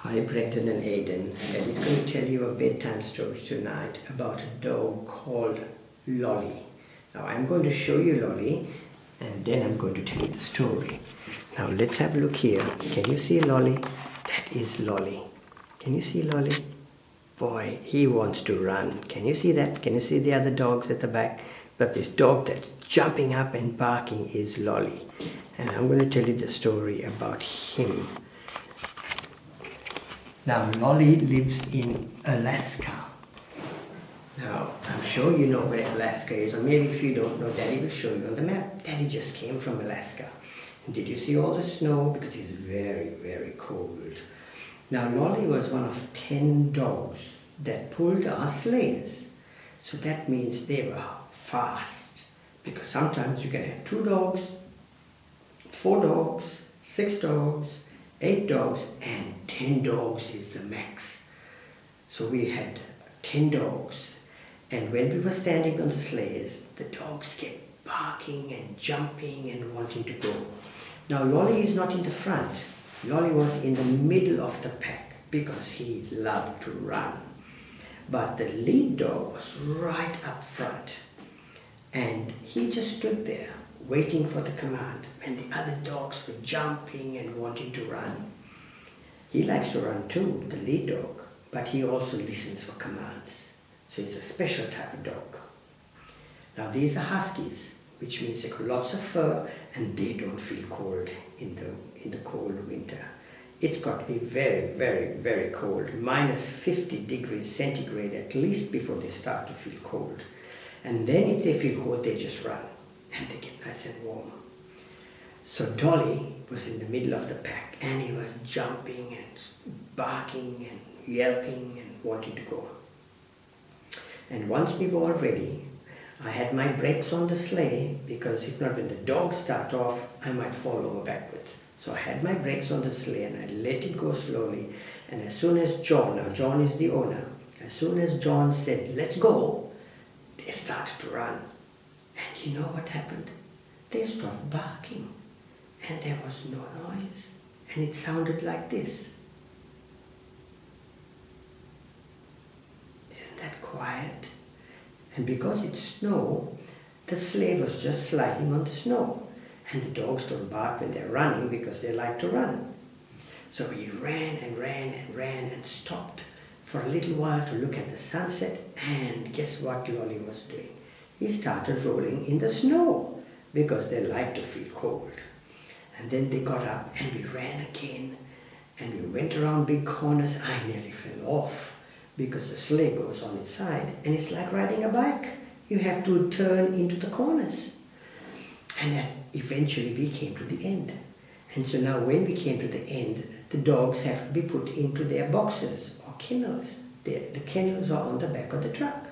Hi Brendan and Aidan, and he's going to tell you a bedtime story tonight about a dog called Lolly. Now I'm going to show you Lolly and then I'm going to tell you the story. Now let's have a look here. Can you see Lolly? That is Lolly. Can you see Lolly? Boy, he wants to run. Can you see that? Can you see the other dogs at the back? But this dog that's jumping up and barking is Lolly. And I'm going to tell you the story about him. Now, Lolly lives in Alaska. Now, I'm sure you know where Alaska is, or maybe if you don't know, Daddy will show you on the map. Daddy just came from Alaska. And did you see all the snow? Because it's very, very cold. Now, Lolly was one of 10 dogs that pulled our sleighs. So that means they were fast. Because sometimes you can have 2 dogs, 4 dogs, 6 dogs, 8 dogs, and 10 dogs is the max. So we had 10 dogs, and when we were standing on the sleighs, the dogs kept barking and jumping and wanting to go. Now Lolly is not in the front. Lolly was in the middle of the pack because he loved to run. But the lead dog was right up front, and he just stood there waiting for the command when the other dogs were jumping and wanting to run. He likes to run too, the lead dog, but he also listens for commands. So he's a special type of dog. Now these are Huskies, which means they got lots of fur and they don't feel cold in the cold winter. It's got to be very, very, very cold, minus 50 degrees centigrade at least before they start to feel cold. And then if they feel cold, they just run and they get nice and warm. So Dolly was in the middle of the pack and he was jumping and barking and yelping and wanting to go. And once we were all ready, I had my brakes on the sleigh because if not, when the dogs start off, I might fall over backwards. So I had my brakes on the sleigh and I let it go slowly. And as soon as John, now John is the owner, as soon as John said, "Let's go," they started to run. And you know what happened? They stopped barking and there was no noise. And it sounded like this. Isn't that quiet? And because it's snow, the sleigh was just sliding on the snow. And the dogs don't bark when they're running because they like to run. So he ran and ran and ran and stopped for a little while to look at the sunset. And guess what Lolly was doing? He started rolling in the snow because they like to feel cold. And then they got up and we ran again and we went around big corners. I nearly fell off because the sleigh goes on its side and it's like riding a bike. You have to turn into the corners. And eventually we came to the end. And so now when we came to the end, the dogs have to be put into their boxes or kennels. The kennels are on the back of the truck.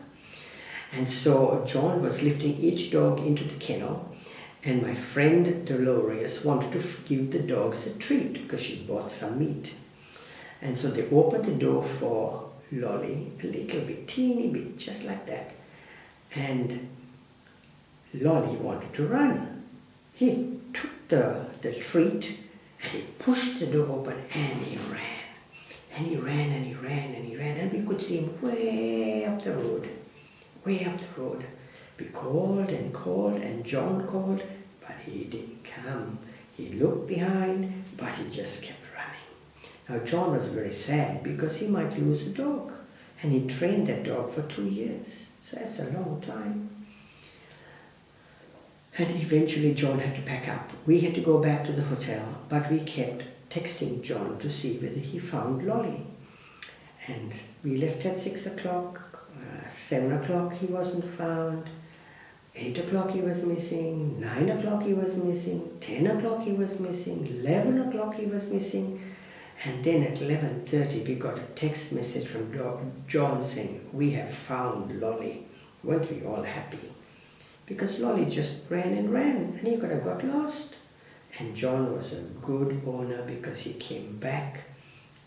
And so John was lifting each dog into the kennel, and my friend Dolores wanted to give the dogs a treat because she bought some meat. And so they opened the door for Lolly, a little bit, teeny bit, just like that. And Lolly wanted to run. He took the treat and he pushed the door open and he ran. And he ran and he ran and he ran, and we could see him way up the road. Way up the road. We called and called and John called, but he didn't come. He looked behind, but he just kept running. Now John was very sad because he might lose a dog, and he trained that dog for 2 years. So that's a long time. And eventually John had to pack up. We had to go back to the hotel, but we kept texting John to see whether he found Lolly. And we left at 6 o'clock. 7 o'clock he wasn't found, 8 o'clock he was missing, 9 o'clock he was missing, 10 o'clock he was missing, 11 o'clock he was missing, and then at 11:30 we got a text message from John saying, "We have found Lolly." Weren't we all happy? Because Lolly just ran and ran and he could have got lost. And John was a good owner because he came back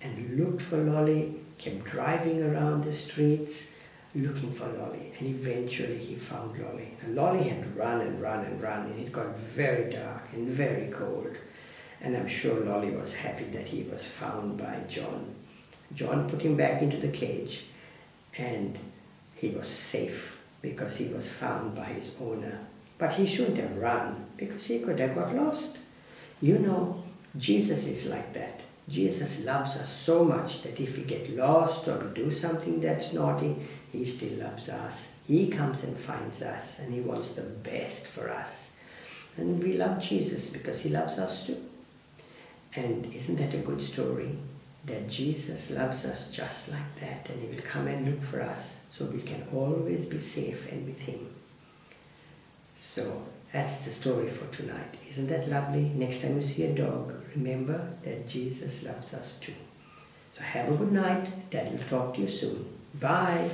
and looked for Lolly, kept driving around the streets, looking for Lolly, and eventually he found Lolly. And Lolly had run and run and run, and it got very dark and very cold. And I'm sure Lolly was happy that he was found by John. John put him back into the cage, and he was safe because he was found by his owner. But he shouldn't have run because he could have got lost. You know, Jesus is like that. Jesus loves us so much that if we get lost or we do something that's naughty, he still loves us. He comes and finds us, and he wants the best for us. And we love Jesus because he loves us too. And isn't that a good story? That Jesus loves us just like that, and he will come and look for us so we can always be safe and with him. So that's the story for tonight. Isn't that lovely? Next time you see a dog, remember that Jesus loves us too. So have a good night. Dad will talk to you soon. Bye.